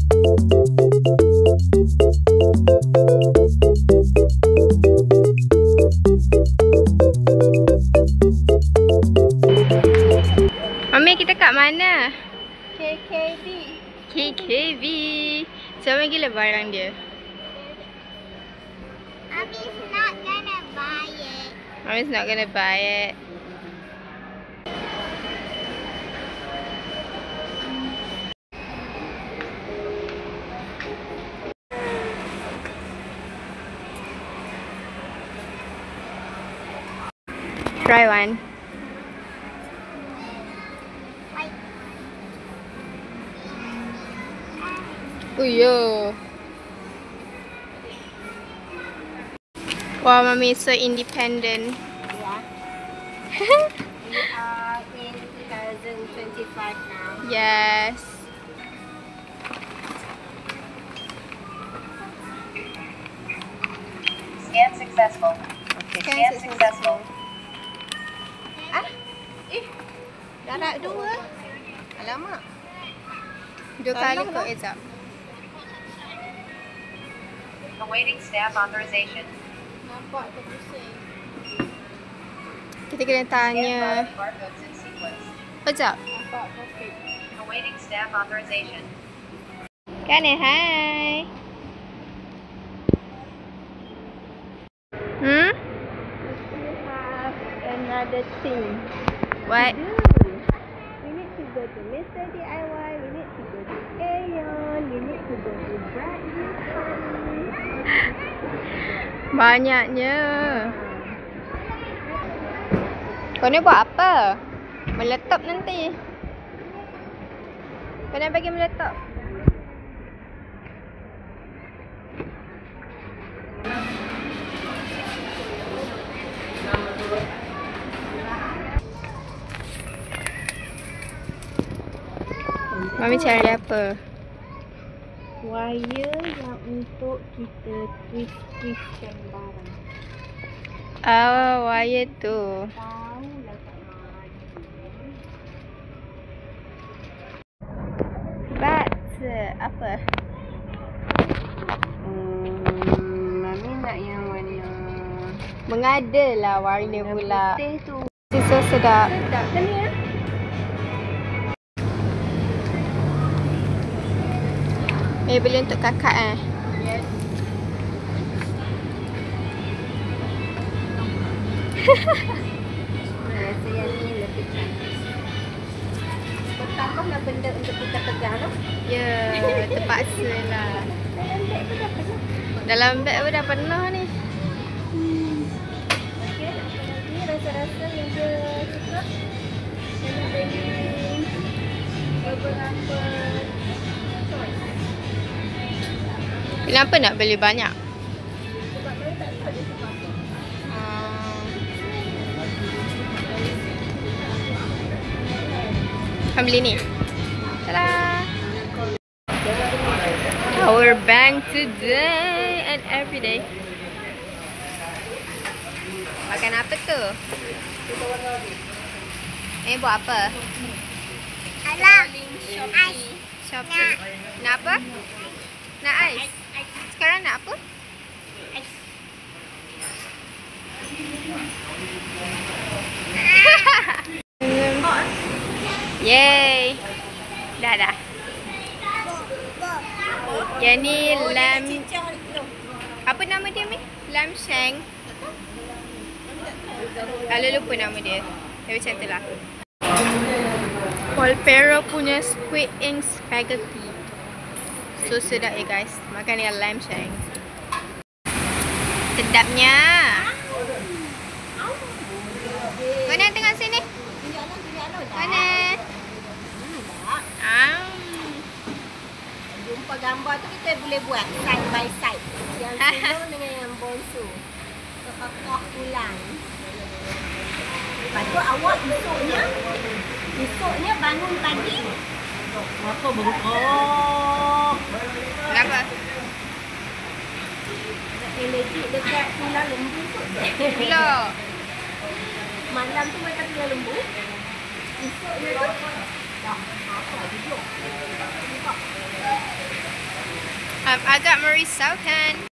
Mami, kita kat mana? KKB. KKB. Sama gila barang dia. Mommy's not gonna buy it. Mommy's not gonna buy it. Try one. Oh yo. Wow, Mommy is so independent. Yeah. We are in 2025 now. Yes. Scan successful. Okay. Scan successful. Ah? Darab dua. Alamak. Dua kali kok Ezab. Awaiting staff authorization. Nampak tu pusing. Kita kena Scan tanya. barcodes in sequence. Ezab. Nampak perfect. Awaiting staff authorization. Kane, hai. Hmm? We have another thing. What? We need to go to Mr. DIY. We need to go to Aeon. We need to go to Bradley. Banyaknya. Kau ni buat apa? Meletup nanti. Kau nak bagi meletup. Mami cari apa? Wire yang untuk kita twist-twistkan barang. Oh, wire tu. Tahu lah kat mana. But apa? Mami nak yang warna Mengada lah warna pula. putih tu. So sedap. Sedap kan ya? Beli untuk kakak Yes. Rasa yang ni lebih cantik. Pertambahlah benda untuk kita pegang tu. Ya, terpaksa lah. Dalam beg Dalam beg pun pun dah penuh. dah penuh ni. Okey, apa lagi rasa-rasa yang dia suka? Dia beli beberapa choice. Kenapa nak beli banyak? Sebab mereka tak tahu dia suka apa. Kau beli ni. Tada! Our bank today and every day. Makan apa tu? Ni buat apa? Alah, ais. Shopping. Nak apa? Nak ais? Sekarang nak apa? Yay! Dah. Yang ni lamb. Apa nama dia, Mi? Lamb shank. Kalau lupa nama dia. Tapi macam tu lah. Polpero punya squid ink spaghetti. So sedap ya guys. Makan dengan lamb shank. Sedapnya. Mana tengah sini? Mana? Jumpa gambar tu kita boleh buat side by side. Yang sulung dengan yang bonsu. Kekokoh tulang. Lepas tu awak esoknya bangun pagi. Apa bengkok? Kenapa? Allergic dekat tulang lembu tu. Belum. Malam tu makan tulang lembu. Esoknya tu. Tak, apa duduk. Agak merisaukan.